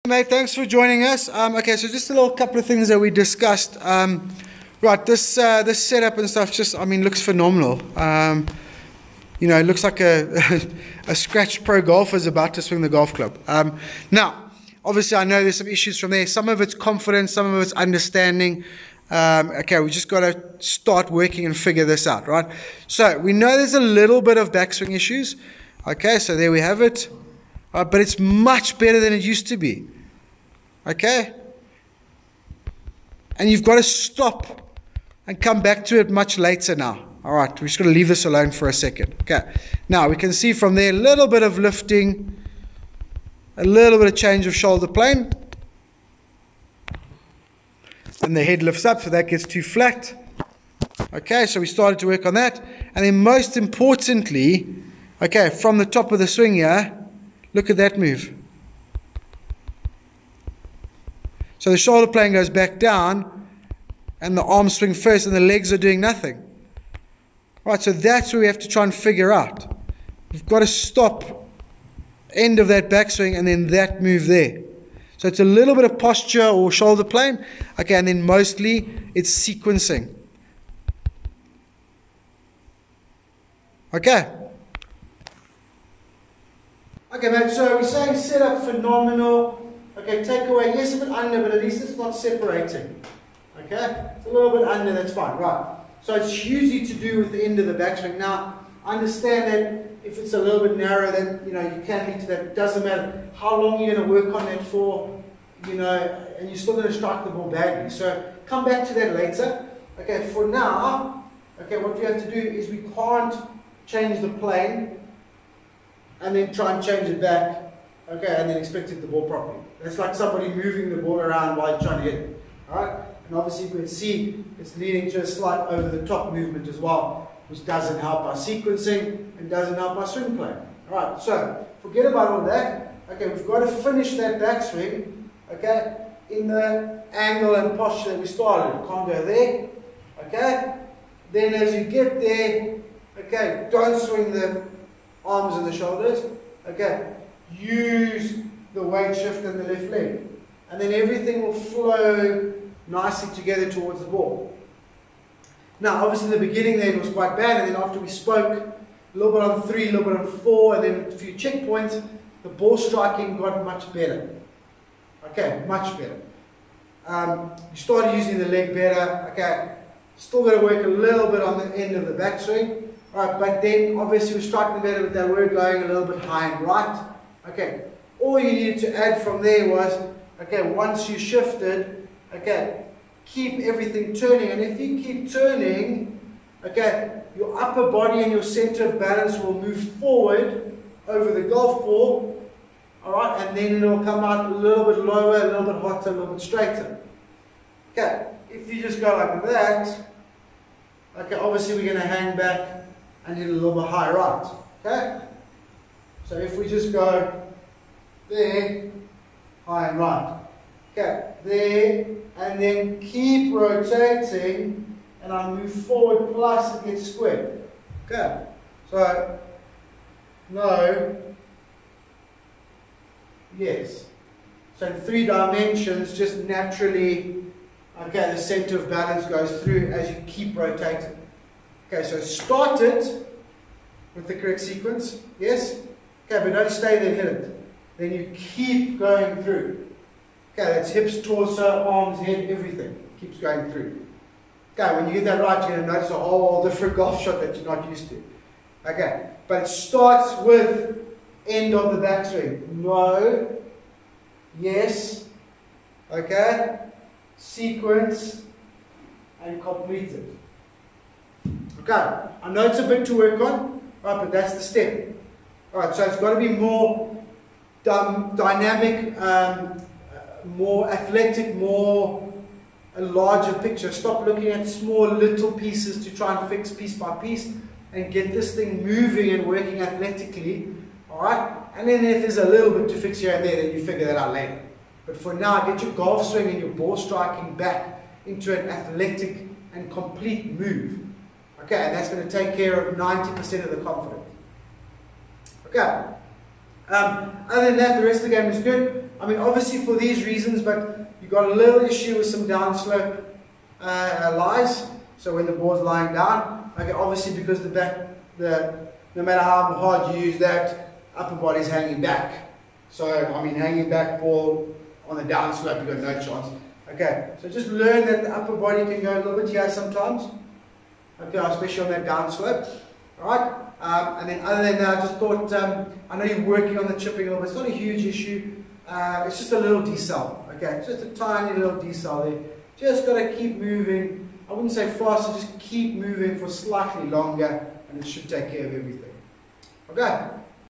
Mate, thanks for joining us. Okay, so just a little couple of things that we discussed. Right, this setup and stuff just, looks phenomenal. It looks like a scratch pro golfer is about to swing the golf club. Now, obviously, I know there's some issues from there. Some of it's confidence, some of it's understanding. Okay, we just got to start working and figure this out, right? So we know there's a little bit of backswing issues. Okay, so there we have it. But it's much better than it used to be. Okay? And you've got to stop and come back to it much later now. All right, we're just going to leave this alone for a second. Okay. Now, we can see from there a little bit of lifting, a little bit of change of shoulder plane. And the head lifts up, so that gets too flat. Okay, so we started to work on that. And then most importantly, okay, from the top of the swing here, look at that move. So the shoulder plane goes back down, and the arms swing first, and the legs are doing nothing. Right, so that's what we have to try and figure out. We've got to stop end of that backswing, and then that move there. So it's a little bit of posture or shoulder plane. Okay, and then mostly it's sequencing. Okay. Okay, mate, so we're saying setup phenomenal. Okay, takeaway, yes, a bit under, but at least it's not separating. Okay, it's a little bit under, that's fine, right. So it's hugely to do with the end of the backswing. Now, understand that if it's a little bit narrow, then, you can lead to that. It doesn't matter how long you're going to work on that for, and you're still going to strike the ball badly. So come back to that later. Okay, for now, okay, what we have to do is we can't change the plane and then try and change it back, okay, and then expect it to ball properly. That's like somebody moving the ball around while you're trying to hit it. Alright? And obviously you can see it's leading to a slight over the top movement as well, which doesn't help our sequencing and doesn't help our swing plane. Alright, so forget about all that. Okay, we've got to finish that backswing, okay, in the angle and posture that we started. You can't go there. Okay? Then as you get there, okay, don't swing the arms and the shoulders. Okay, use the weight shift in the left leg, and then everything will flow nicely together towards the ball. Now, obviously, in the beginning there it was quite bad, and then after we spoke, a little bit on 3, a little bit on 4, and then a few checkpoints, the ball striking got much better. Okay, much better. You started using the leg better. Okay, still got to work a little bit on the end of the backswing. Alright, but then obviously we're striking better, but they were going a little bit high and right. Okay, all you needed to add from there was, okay, once you shifted, okay, keep everything turning. And if you keep turning, okay, your upper body and your center of balance will move forward over the golf ball. Alright, and then it will come out a little bit lower, a little bit hotter, a little bit straighter. Okay, if you just go like that, okay, obviously we're going to hang back and hit a little bit high right. Okay? So if we just go there, high and right. Okay, there, and then keep rotating, and I move forward plus it gets squared. Okay, so no, yes. So in 3 dimensions, just naturally, okay, the center of balance goes through as you keep rotating. Okay, so start it with the correct sequence, yes? Okay, but don't stay there and hit it. Then you keep going through. Okay, that's hips, torso, arms, head, everything. Keeps going through. Okay, when you get that right, you're going to notice a whole different golf shot that you're not used to. Okay, but it starts with end of the backswing. No, yes, okay, sequence, and complete it. Okay, I know it's a bit to work on, right, but that's the step. Alright, so it's got to be more dynamic, more athletic, more a larger picture. Stop looking at small little pieces to try and fix piece by piece and get this thing moving and working athletically. Alright, and then if there's a little bit to fix here and there, then you figure that out later. But for now, get your golf swing and your ball striking back into an athletic and complete move. Okay, and that's going to take care of 90% of the confidence. Okay. Other than that, the rest of the game is good. I mean, obviously for these reasons, but you've got a little issue with some downslope lies. So when the ball's lying down, okay, obviously because the back, no matter how hard you use that, upper body's hanging back. So, I mean, hanging back ball on the downslope, you've got no chance. Okay, so just learn that the upper body can go a little bit here sometimes. Okay, especially on that downslope. Alright, and then other than that, I just thought, I know you're working on the chipping a little bit. It's not a huge issue. It's just a little decel. Okay, it's just a tiny little decel there. Just got to keep moving. I wouldn't say faster, just keep moving for slightly longer, and it should take care of everything. Okay.